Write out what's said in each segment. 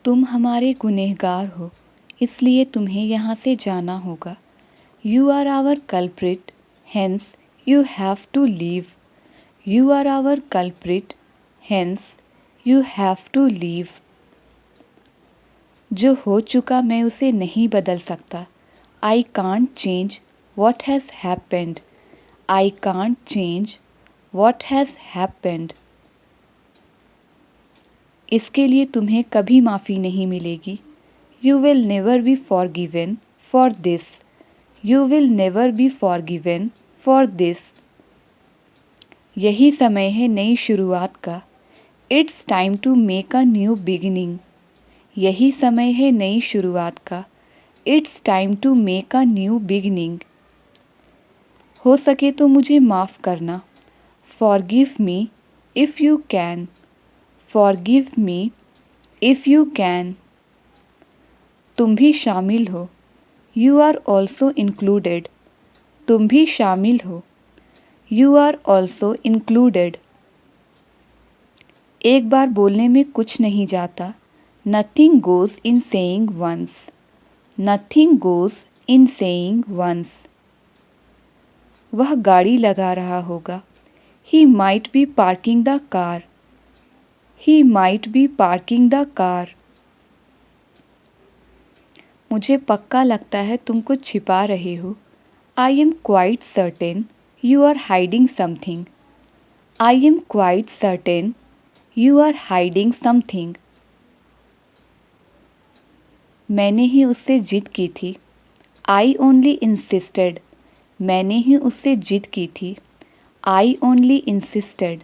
तुम हमारे गुनहगार हो, इसलिए तुम्हें यहाँ से जाना होगा। You are our culprit, hence you have to leave. You are our culprit, hence you have to leave. जो हो चुका मैं उसे नहीं बदल सकता। I can't change what has happened. I can't change what has happened. इसके लिए तुम्हें कभी माफ़ी नहीं मिलेगी। You will never be forgiven for this. You will never be forgiven for this. यही समय है नई शुरुआत का। It's time to make a new beginning. यही समय है नई शुरुआत का। It's time to make a new beginning. हो सके तो मुझे माफ़ करना। Forgive me if you can. Forgive me if you can. तुम भी शामिल हो। You are also included. तुम भी शामिल हो। You are also included. एक बार बोलने में कुछ नहीं जाता। Nothing goes in saying once. Nothing goes in saying once. वह गाड़ी लगा रहा होगा। He might be parking the car. He might be parking the car. मुझे पक्का लगता है तुम कुछ छिपा रहे हो। I am quite certain you are hiding something. I am quite certain you are hiding something. मैंने ही उससे जिद की थी। I only insisted. मैंने ही उससे जिद की थी। I only insisted.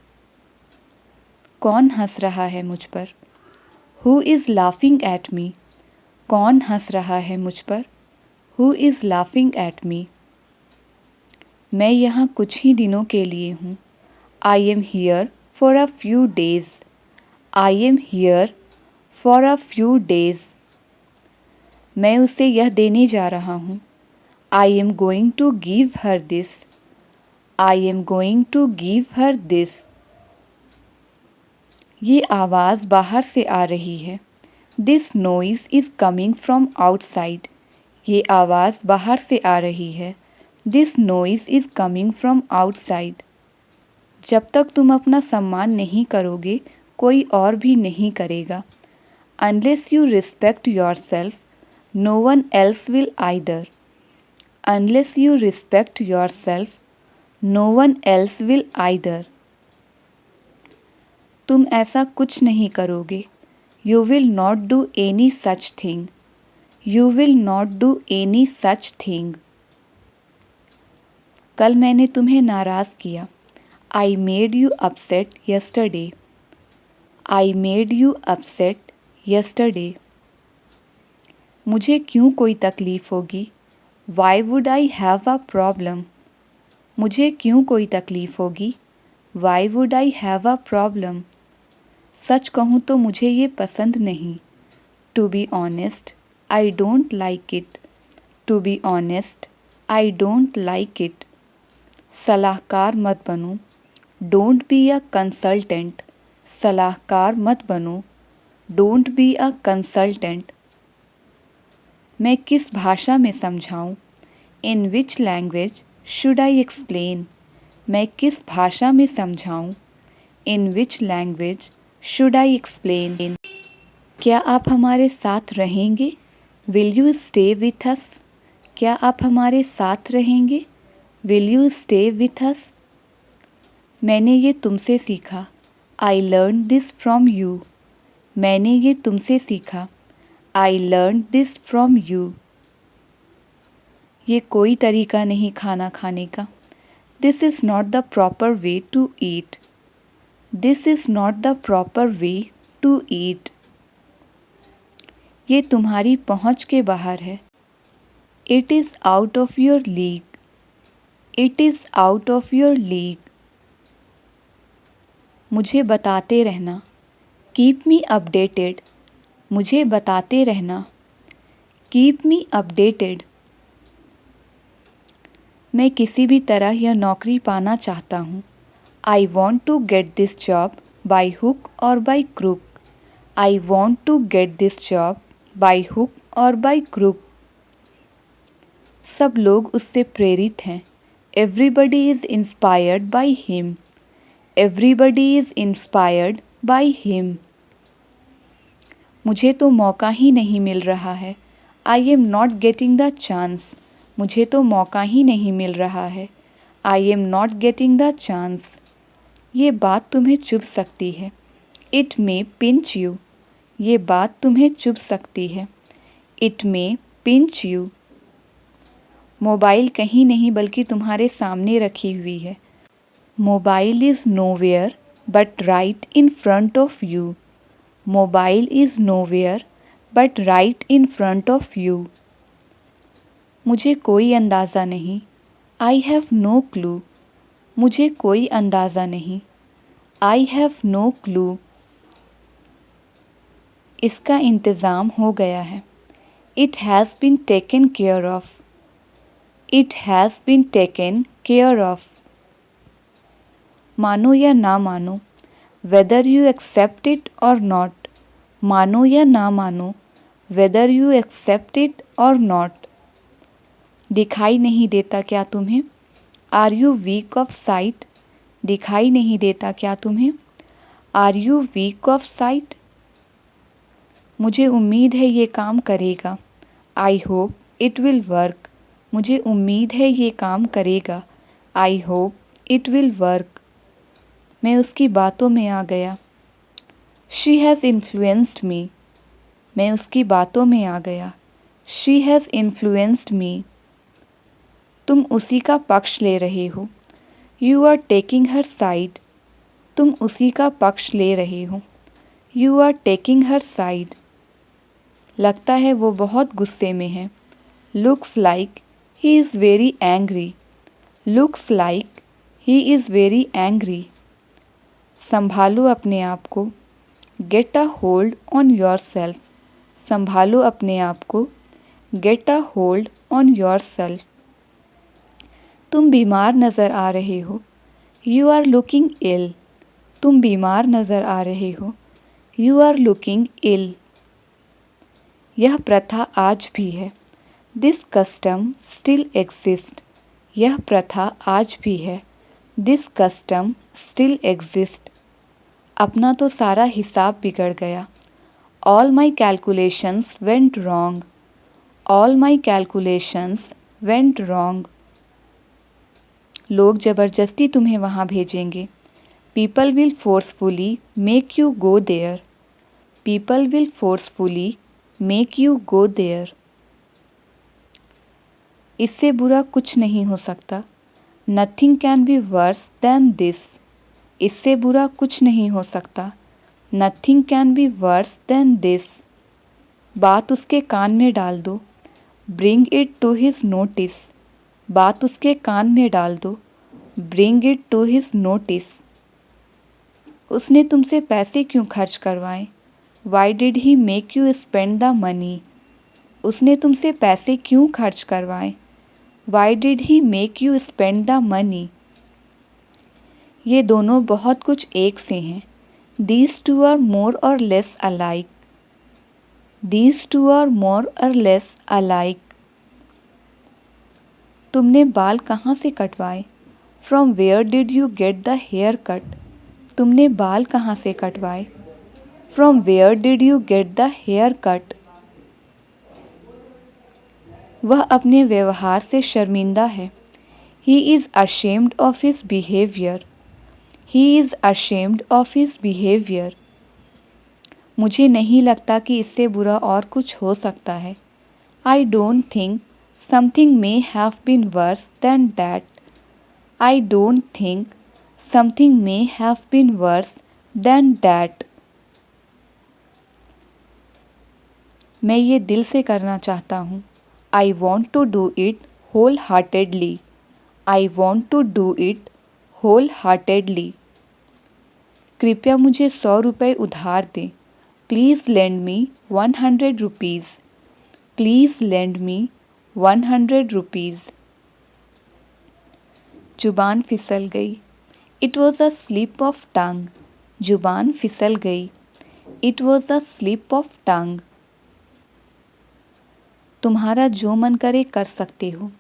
कौन हंस रहा है मुझ पर? Who is laughing at me? कौन हंस रहा है मुझ पर? Who is laughing at me? मैं यहाँ कुछ ही दिनों के लिए हूँ। I am here for a few days. I am here for a few days. मैं उसे यह देने जा रहा हूँ। I am going to give her this. I am going to give her this. ये आवाज़ बाहर से आ रही है। This noise is coming from outside. ये आवाज़ बाहर से आ रही है। This noise is coming from outside. जब तक तुम अपना सम्मान नहीं करोगे, कोई और भी नहीं करेगा। Unless you respect yourself, no one else will either. Unless you respect yourself, no one else will either. तुम ऐसा कुछ नहीं करोगे। You will not do any such thing. You will not do any such thing. कल मैंने तुम्हें नाराज़ किया। I made you upset yesterday. I made you upset yesterday. मुझे क्यों कोई तकलीफ़ होगी? Why would I have a problem? मुझे क्यों कोई तकलीफ़ होगी? Why would I have a problem? सच कहूँ तो मुझे ये पसंद नहीं। To be honest, I don't like it. To be honest, I don't like it. सलाहकार मत बनो। Don't be a consultant. सलाहकार मत बनो। Don't be a consultant. मैं किस भाषा में समझाऊँ? In which language should I explain? मैं किस भाषा में समझाऊँ? In which language should I explain? क्या आप हमारे साथ रहेंगे? Will you stay with us? क्या आप हमारे साथ रहेंगे? Will you stay with us? मैंने ये तुमसे सीखा। I learned this from you. मैंने ये तुमसे सीखा। I learned this from you. ये कोई तरीका नहीं खाना खाने का। This is not the proper way to eat. This is not the proper way to eat. ये तुम्हारी पहुँच के बाहर है। It is out of your league. It is out of your league. मुझे बताते रहना। Keep me updated. मुझे बताते रहना। Keep me updated. मैं किसी भी तरह यह नौकरी पाना चाहता हूँ। I want to get this job by hook or by crook. I want to get this job by hook or by crook. सब लोग उससे प्रेरित हैं. Everybody is inspired by him. Everybody is inspired by him. मुझे तो मौका ही नहीं मिल रहा है. I am not getting the chance. मुझे तो मौका ही नहीं मिल रहा है. I am not getting the chance. ये बात तुम्हें चुभ सकती है. It may pinch you. ये बात तुम्हें चुभ सकती है. It may pinch you. Mobile कहीं नहीं बल्कि तुम्हारे सामने रखी हुई है. Mobile is nowhere but right in front of you. Mobile is nowhere but right in front of you. मुझे कोई अंदाज़ा नहीं. I have no clue. मुझे कोई अंदाज़ा नहीं. I have no clue. इसका इंतज़ाम हो गया है. It has been taken care of. It has been taken care of. मानो या ना मानो. Whether you accept it or not. मानो या ना मानो. Whether you accept it or not. दिखाई नहीं देता क्या तुम्हें? Are you weak of sight? दिखाई नहीं देता क्या तुम्हें? Are you weak of sight? मुझे उम्मीद है ये काम करेगा. I hope it will work. मुझे उम्मीद है ये काम करेगा. I hope it will work. मैं उसकी बातों में आ गया. She has influenced me. मैं उसकी बातों में आ गया. She has influenced me. तुम उसी का पक्ष ले रहे हो. You are taking her side. तुम उसी का पक्ष ले रहे हो. You are taking her side. लगता है वो बहुत गुस्से में है. Looks like he is very angry. Looks like he is very angry. संभालो अपने आप को. Get a hold on yourself. संभालो अपने आप को. Get a hold on yourself. तुम बीमार नज़र आ रहे हो. You are looking ill. तुम बीमार नज़र आ रहे हो. You are looking ill. यह प्रथा आज भी है. This custom still exists. यह प्रथा आज भी है. This custom still exists. अपना तो सारा हिसाब बिगड़ गया. All my calculations went wrong. All my calculations went wrong. लोग ज़बरदस्ती तुम्हें वहाँ भेजेंगे. People will forcefully make you go there. People will forcefully make you go there. इससे बुरा कुछ नहीं हो सकता. Nothing can be worse than this. इससे बुरा कुछ नहीं हो सकता. Nothing can be worse than this. बात उसके कान में डाल दो. Bring it to his notice. बात उसके कान में डाल दो. Bring it to his notice. उसने तुमसे पैसे क्यों खर्च करवाए? Why did he make you spend the money? उसने तुमसे पैसे क्यों खर्च करवाए? Why did he make you spend the money? ये दोनों बहुत कुछ एक से हैं. These two are more or less alike. These two are more or less alike. तुमने बाल कहाँ से कटवाए? From where did you get the haircut? तुमने बाल कहाँ से कटवाए? From where did you get the haircut? वह अपने व्यवहार से शर्मिंदा है. He is ashamed of his behavior. He is ashamed of his behavior. मुझे नहीं लगता कि इससे बुरा और कुछ हो सकता है. I don't think something may have been worse than that. I don't think something may have been worse than that. मैं ये दिल से करना चाहता हूँ. I want to do it wholeheartedly. I want to do it wholeheartedly. कृपया मुझे 100 रुपये उधार दें. Please lend me 100 rupees. Please lend me 100 rupees. जुबान फिसल गई. It was a slip of tongue. जुबान फिसल गई. It was a slip of tongue. तुम्हारा जो मन करे कर सकते हो.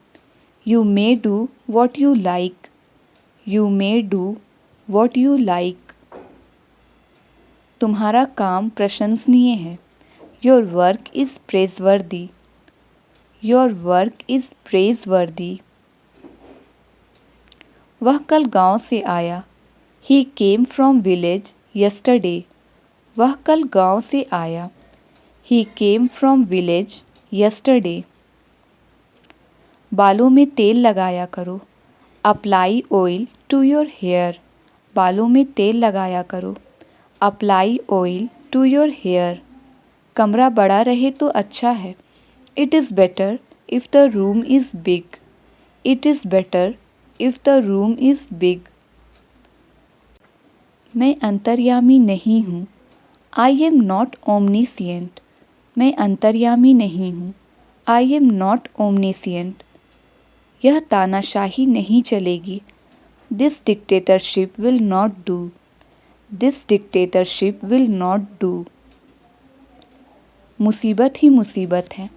You may do what you like. You may do what you like. तुम्हारा काम प्रशंसनीय है. Your work is praiseworthy. Your work is praiseworthy. वह कल गांव से आया. He came from village yesterday. वह कल गांव से आया. He came from village yesterday. बालों में तेल लगाया करो. Apply oil to your hair. बालों में तेल लगाया करो. Apply oil to your hair. कमरा बड़ा रहे तो अच्छा है. It is better if the room is big. It is better if the room is big. मैं अंतर्यामी नहीं हूँ. I am not omniscient. मैं अंतर्यामी नहीं हूँ. I am not omniscient. यह तानाशाही नहीं चलेगी. This dictatorship will not do. This dictatorship will not do. मुसीबत ही मुसीबत है.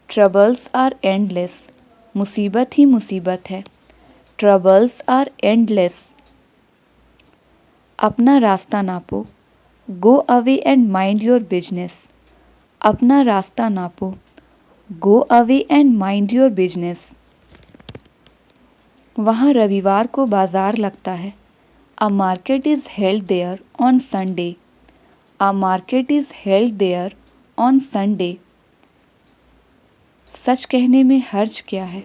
Troubles are endless. मुसीबत ही मुसीबत है. Troubles are endless. अपना रास्ता नापो. Go away and mind your business. अपना रास्ता नापो. Go away and mind your business. वहाँ रविवार को बाजार लगता है. A market is held there on Sunday. A market is held there on Sunday. सच कहने में हर्ज क्या है?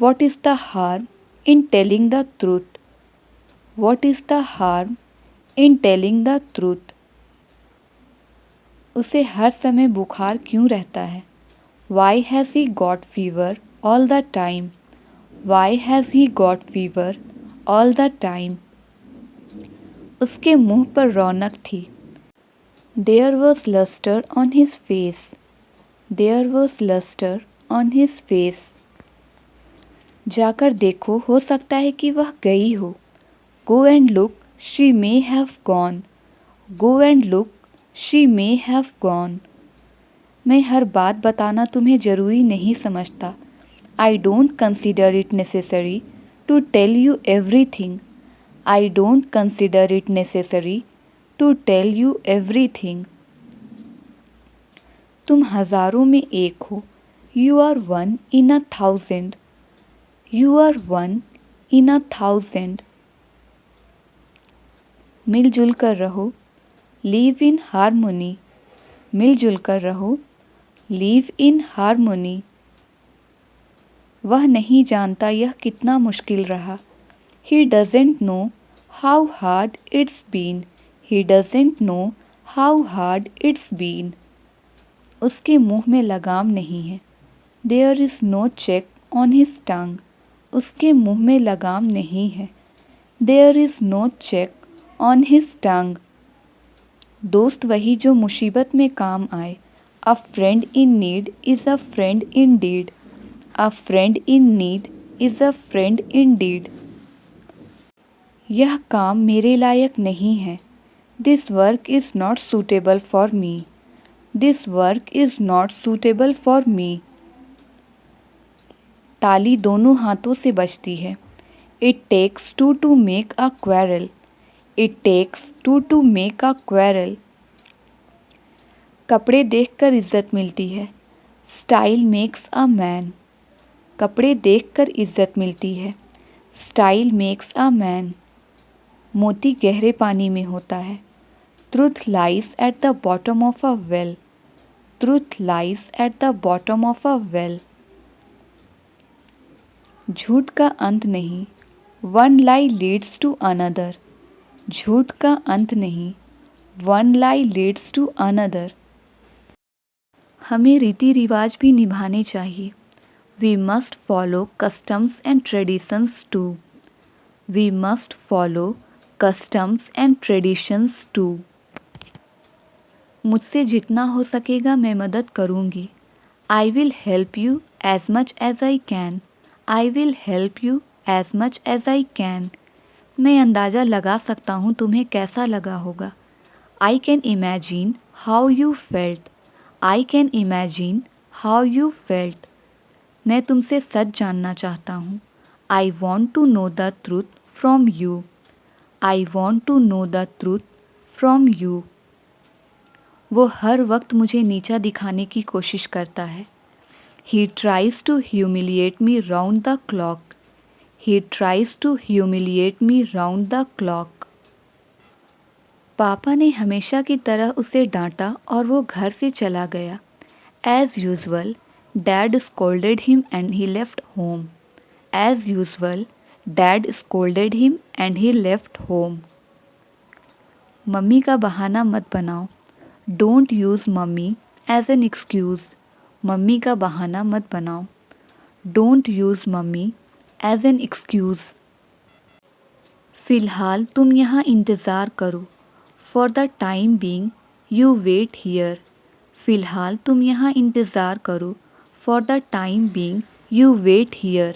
What is the harm in telling the truth? What is the harm in telling the truth? उसे हर समय बुखार क्यों रहता है? Why has he got fever all the time? Why has he got fever all the time? उसके मुंह पर रौनक थी. There was luster on his face. There was luster on his face. जाकर देखो, हो सकता है कि वह गई हो. Go and look, she may have gone. Go and look, she may have gone. मैं हर बात बताना तुम्हें ज़रूरी नहीं समझता. I don't consider it necessary to tell you everything. I don't consider it necessary to tell you everything. तुम हज़ारों में एक हो. You are one in a thousand. You are one in a thousand. मिलजुल कर रहो. Live in harmony. मिलजुल कर रहो. Live in harmony. वह नहीं जानता यह कितना मुश्किल रहा. He doesn't know how hard it's been. He doesn't know how hard it's been. उसके मुंह में लगाम नहीं है. There is no check on his tongue. उसके मुंह में लगाम नहीं है. There is no check on his tongue. दोस्त वही जो मुसीबत में काम आए. A friend in need is a friend indeed. A friend in need is a friend indeed. यह काम मेरे लायक नहीं है. This work is not suitable for me. This work is not suitable for me. ताली दोनों हाथों से बजती है. It takes two to make a quarrel. It takes two to make a quarrel. कपड़े देखकर इज्जत मिलती है. Style makes a man. कपड़े देखकर इज्जत मिलती है. Style makes a man. मोती गहरे पानी में होता है. Truth lies at the bottom of a well. Truth lies at the bottom of a well. झूठ का अंत नहीं. One lie leads to another. झूठ का अंत नहीं. One lie leads to another. हमें रीति रिवाज भी निभाने चाहिए. We must follow customs and traditions too. We must follow customs and traditions too. मुझसे जितना हो सकेगा मैं मदद करूँगी. I will help you as much as I can. I will help you as much as I can. मैं अंदाज़ा लगा सकता हूँ तुम्हें कैसा लगा होगा. I can imagine how you felt. I can imagine how you felt. मैं तुमसे सच जानना चाहता हूँ. I want to know the truth from you. I want to know the truth from you. वो हर वक्त मुझे नीचा दिखाने की कोशिश करता है. He tries to humiliate me round the clock. He tries to humiliate me round the clock. पापा ने हमेशा की तरह उसे डांटा और वो घर से चला गया. As usual, Dad scolded him and he left home. As usual, Dad scolded him and he left home. Mummy का बहाना मत बनाओ. Don't use mummy as an excuse. Mummy का बहाना मत बनाओ. Don't use mummy as an excuse. फ़िलहाल तुम यहाँ इंतज़ार करो. For the time being, you wait here. फ़िलहाल तुम यहाँ इंतज़ार करो. For the time being, you wait here.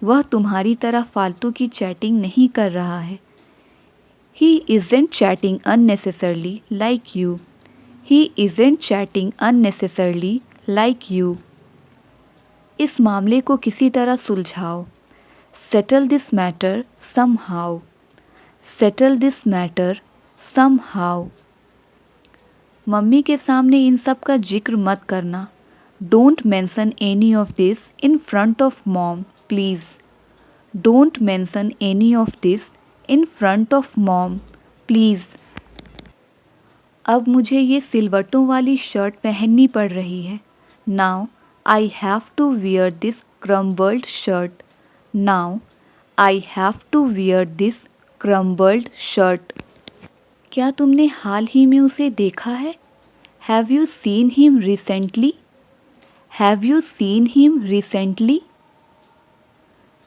वह तुम्हारी तरह फालतू की चैटिंग नहीं कर रहा है. He isn't chatting unnecessarily like you. He isn't chatting unnecessarily like you. इस मामले को किसी तरह सुलझाओ. Settle this matter somehow. Settle this matter somehow. Mummy के सामने इन सब का जिक्र मत करना. Don't mention any of this in front of mom, please. Don't mention any of this in front of mom, please. अब मुझे ये सिलवटों वाली शर्ट पहननी पड़ रही है. Now I have to wear this crumpled shirt. Now I have to wear this crumpled shirt. क्या तुमने हाल ही में उसे देखा है? Have you seen him recently? Have you seen him recently?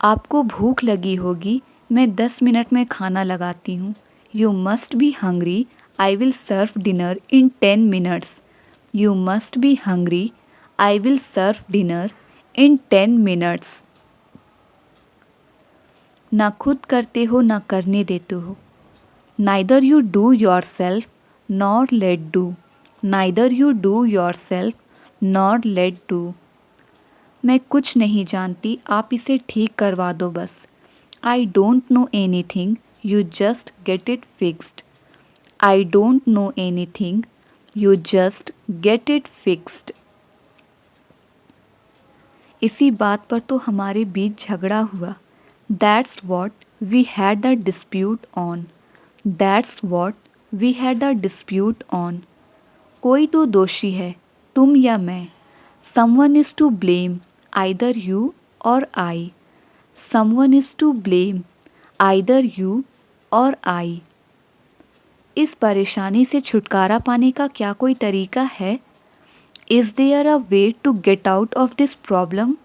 आपको भूख लगी होगी. मैं 10 मिनट में खाना लगाती हूँ. You must be hungry. I will serve dinner in 10 minutes. You must be hungry. I will serve dinner in 10 minutes. ना खुद करते हो ना करने देते हो. Neither you do yourself nor let do. Neither you do yourself nor let do. मैं कुछ नहीं जानती, आप इसे ठीक करवा दो बस. I don't know anything, you just get it fixed. I don't know anything, you just get it fixed. इसी बात पर तो हमारे बीच झगड़ा हुआ. That's what we had a dispute on. That's what we had a dispute on. कोई तो दोषी है, तुम या मैं. Someone is to blame, either you or I. Someone is to blame, either you or I. इस परेशानी से छुटकारा पाने का क्या कोई तरीका है? Is there a way to get out of this problem?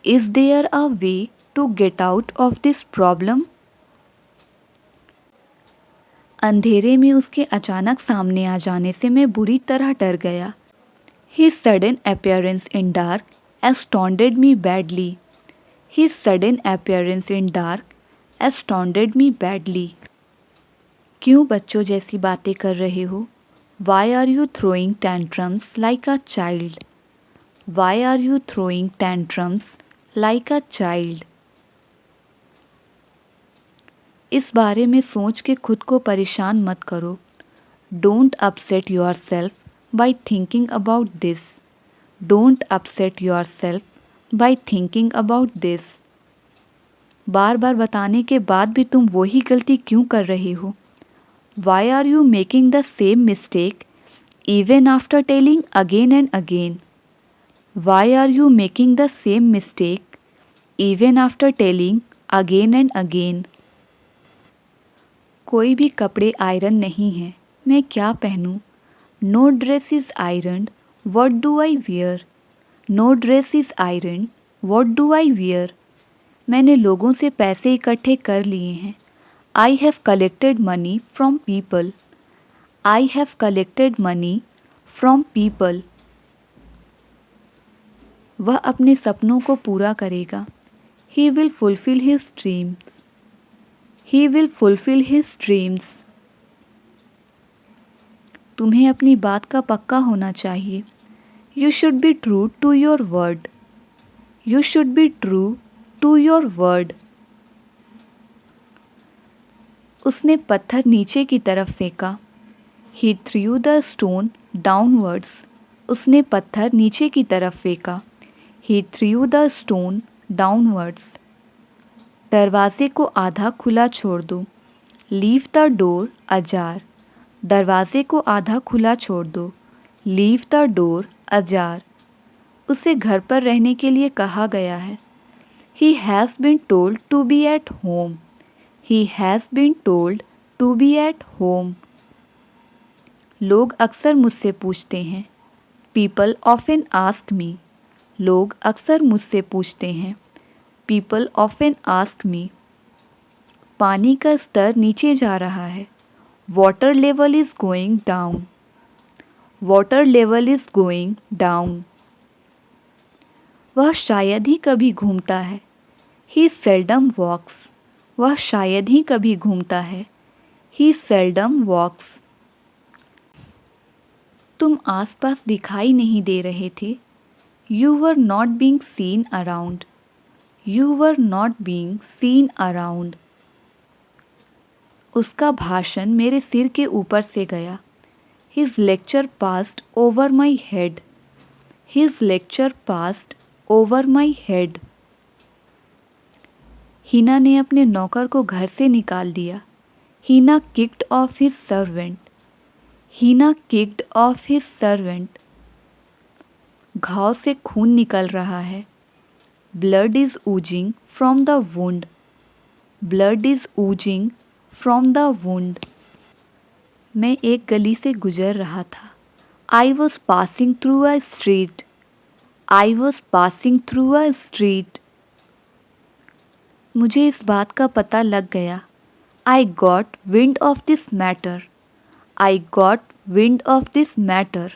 Is there a way to get out of this problem? अंधेरे में उसके अचानक सामने आ जाने से मैं बुरी तरह डर गया. His sudden appearance in dark astounded me badly. His sudden appearance in dark astounded me badly. क्यों बच्चों जैसी बातें कर रहे हो? Why are you throwing tantrums like a child? Why are you throwing tantrums like a child? इस बारे में सोच के खुद को परेशान मत करो. Don't upset yourself by thinking about this. Don't upset yourself by thinking about this. बार बार बताने के बाद भी तुम वही गलती क्यों कर रहे हो? Why are you making the same mistake even after telling again and again? Why are you making the same mistake even after telling again and again? कोई भी कपड़े आयरन नहीं हैं. मैं क्या पहनूं? No dress is ironed. What do I wear? No dress is ironed. What do I wear? मैंने लोगों से पैसे इकट्ठे कर लिए हैं. I have collected money from people. I have collected money from people. वह अपने सपनों को पूरा करेगा. He will fulfill his dreams. He will fulfill his dreams. तुम्हें अपनी बात का पक्का होना चाहिए। You should be true to your word. You should be true to your word. उसने पत्थर नीचे की तरफ फेंका। He threw the stone downwards. उसने पत्थर नीचे की तरफ फेंका। He threw the stone downwards. दरवाजे को आधा खुला छोड़ दो। Leave the door ajar. दरवाजे को आधा खुला छोड़ दो। Leave the door ajar. उसे घर पर रहने के लिए कहा गया है। He has been told to be at home. He has been told to be at home. लोग अक्सर मुझसे पूछते हैं। People often ask me. लोग अक्सर मुझसे पूछते हैं। People often ask me. पानी का स्तर नीचे जा रहा है। Water level is going down. Water level is going down. वह शायद ही कभी घूमता है। He seldom walks. वह शायद ही कभी घूमता है। He seldom walks. तुम आसपास दिखाई नहीं दे रहे थे। You were not being seen around. You were not being seen around. उसका भाषण मेरे सिर के ऊपर से गया। His lecture passed over my head. His lecture passed over my head. Hina ने अपने नौकर को घर से निकाल दिया। Hina kicked off his servant. Hina kicked off his servant. घाव से खून निकल रहा है। Blood is oozing from the wound. Blood is oozing from the wound. मैं एक गली से गुजर रहा था। I was passing through a street. I was passing through a street. मुझे इस बात का पता लग गया। I got wind of this matter. I got wind of this matter.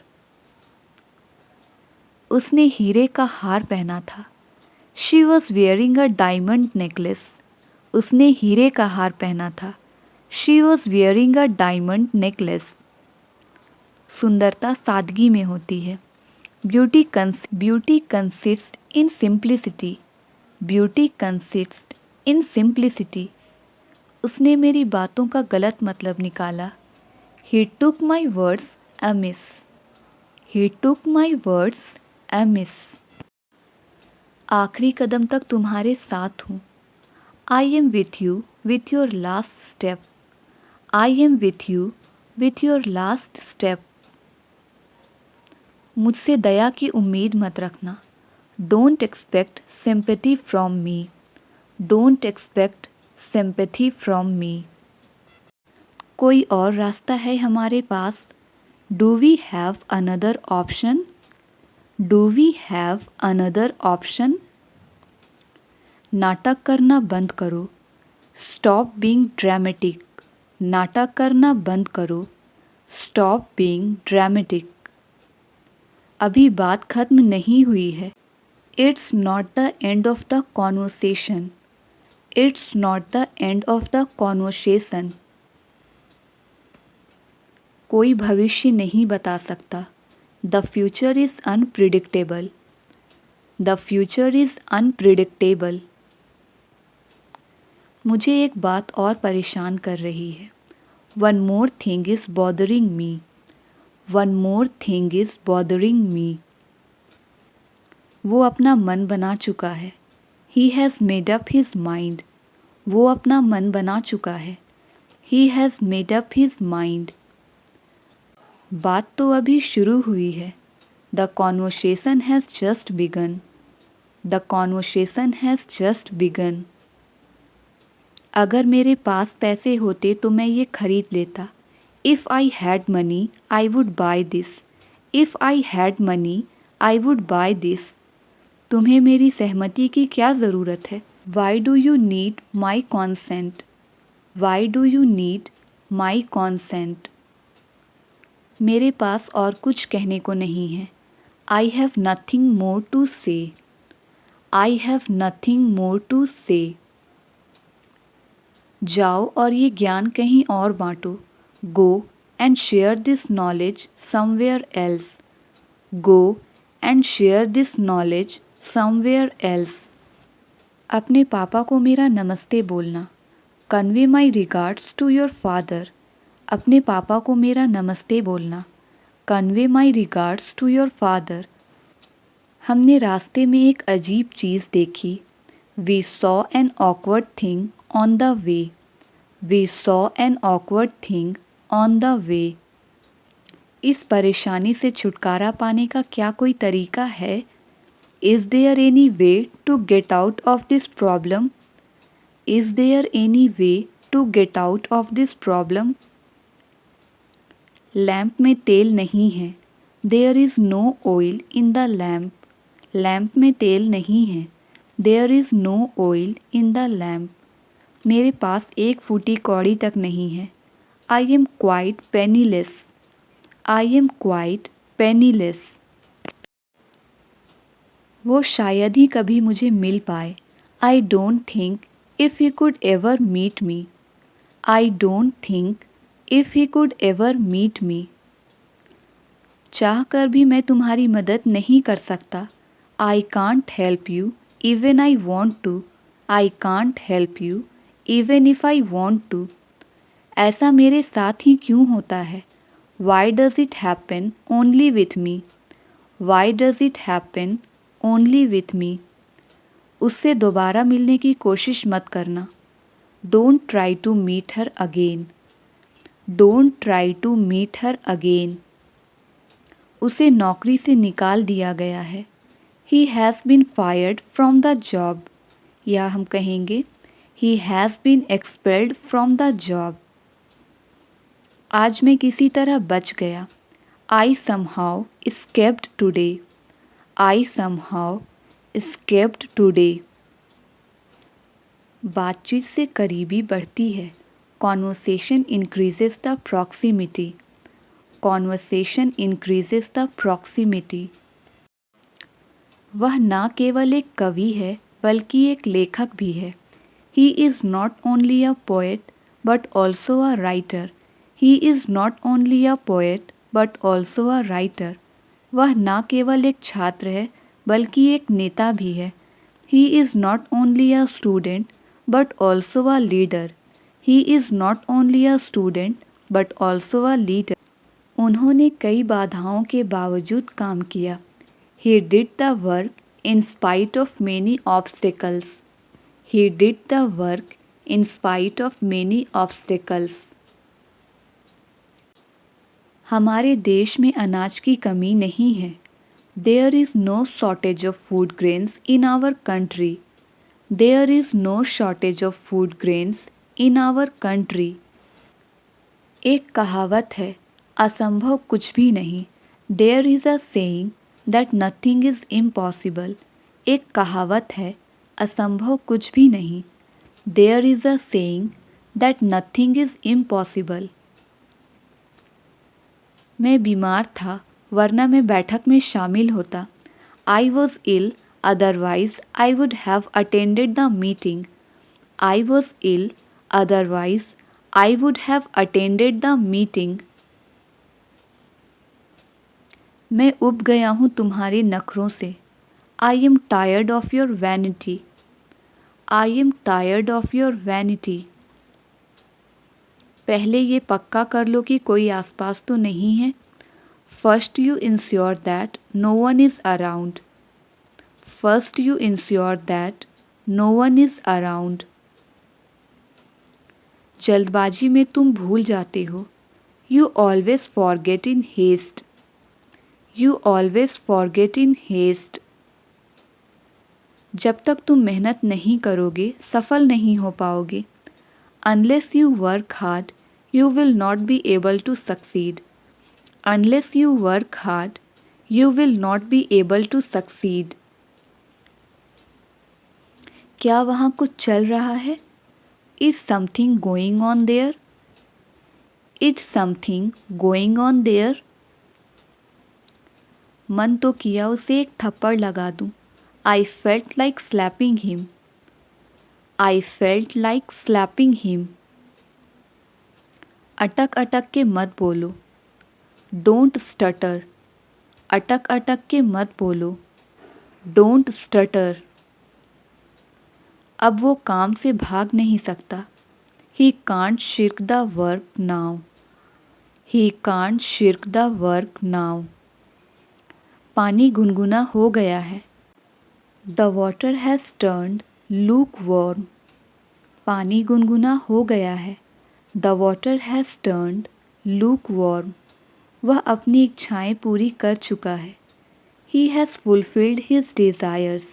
उसने हीरे का हार पहना था। She was wearing a diamond necklace. उसने हीरे का हार पहना था। She was wearing a diamond necklace. सुंदरता सादगी में होती है। Beauty consists in simplicity. Beauty consists in simplicity. उसने मेरी बातों का गलत मतलब निकाला। He took my words amiss. He took my words amiss. आखिरी कदम तक तुम्हारे साथ हूँ। I am with you with your last step. I am with you with your last step. मुझसे दया की उम्मीद मत रखना। Don't expect sympathy from me. Don't expect sympathy from me. कोई और रास्ता है हमारे पास? Do we have another option? Do we have another option? नाटक करना बंद करो। Stop being dramatic. नाटक करना बंद करो। Stop being dramatic. अभी बात खत्म नहीं हुई है। It's not the end of the conversation. It's not the end of the conversation. कोई भविष्य नहीं बता सकता। The future is unpredictable. The future is unpredictable. मुझे एक बात और परेशान कर रही है। One more thing is bothering me. One more thing is bothering me. वो अपना मन बना चुका है। He has made up his mind. वो अपना मन बना चुका है। He has made up his mind. बात तो अभी शुरू हुई है। The conversation has just begun. The conversation has just begun. अगर मेरे पास पैसे होते तो मैं ये खरीद लेता। If I had money, I would buy this. If I had money, I would buy this. तुम्हें मेरी सहमति की क्या ज़रूरत है? Why do you need my consent? Why do you need my consent? मेरे पास और कुछ कहने को नहीं है। I have nothing more to say. I have nothing more to say. जाओ और ये ज्ञान कहीं और बांटो। Go and share this knowledge somewhere else. Go and share this knowledge somewhere else. अपने पापा को मेरा नमस्ते बोलना. Convey my regards to your father. अपने पापा को मेरा नमस्ते बोलना. Convey my regards to your father. हमने रास्ते में एक अजीब चीज़ देखी. We saw an awkward thing on the way. We saw an awkward thing on the way. इस परेशानी से छुटकारा पाने का क्या कोई तरीका है? Is there any way to get out of this problem? Is there any way to get out of this problem? Lamp में तेल नहीं है. There is no oil in the lamp. Lamp में तेल नहीं है. There is no oil in the lamp. मेरे पास एक फूटी कौड़ी तक नहीं है. I am quite penniless. I am quite penniless. वो शायद ही कभी मुझे मिल पाए. I don't think if he could ever meet me. I don't think if he could ever meet me. चाह कर भी मैं तुम्हारी मदद नहीं कर सकता. I can't help you even I want to. I can't help you even if I want to. ऐसा मेरे साथ ही क्यों होता है? Why does it happen only with me? Why does it happen only with me? उससे दोबारा मिलने की कोशिश मत करना. Don't try to meet her again. Don't try to meet her again. उसे नौकरी से निकाल दिया गया है. He has been fired from the job. या हम कहेंगे He has been expelled from the job. आज मैं किसी तरह बच गया. I somehow escaped today. I somehow escaped today. बातचीत से करीबी बढ़ती है. Conversation increases the proximity. Conversation increases the proximity. वह ना केवल एक कवि है बल्कि एक लेखक भी है. He is not only a poet but also a writer. He is not only a poet but also a writer. वह ना केवल एक छात्र है बल्कि एक नेता भी है. He is not only a student but also a leader. He is not only a student but also a leader. उन्होंने कई बाधाओं के बावजूद काम किया. He did the work in spite of many obstacles. He did the work in spite of many obstacles. हमारे देश में अनाज की कमी नहीं है. There is no shortage of food grains in our country. There is no shortage of food grains in our country. एक कहावत है, असंभव कुछ भी नहीं. There is a saying that nothing is impossible. एक कहावत है, असंभव कुछ भी नहीं. There is a saying that nothing is impossible. मैं बीमार था वरना मैं बैठक में शामिल होता. I was ill otherwise I would have attended the meeting. I was ill otherwise I would have attended the meeting. मैं उब गया हूँ तुम्हारे नखरों से. I am tired of your vanity. I am tired of your vanity. पहले ये पक्का कर लो कि कोई आसपास तो नहीं है. First you ensure that no one is around. First you ensure that no one is around. जल्दबाजी में तुम भूल जाते हो. You always forget in haste. You always forget in haste. जब तक तुम मेहनत नहीं करोगे सफल नहीं हो पाओगे. Unless you work hard, you will not be able to succeed. Unless you work hard, you will not be able to succeed. क्या वहाँ कुछ चल रहा है? Is something going on there? Is something going on there? मन तो किया उसे एक थप्पड़ लगा दूं. I felt like slapping him. I felt like slapping him. अटक अटक के मत बोलो, डोंट स्टटर। अटक अटक के मत बोलो, डोंट स्टटर। अब वो काम से भाग नहीं सकता, he can't shirk the work now. He can't shirk the work now. पानी गुनगुना हो गया है, the water has turned lukewarm. पानी गुनगुना हो गया है, the water has turned lukewarm. वह अपनी इच्छाएं पूरी कर चुका है, he has fulfilled his desires.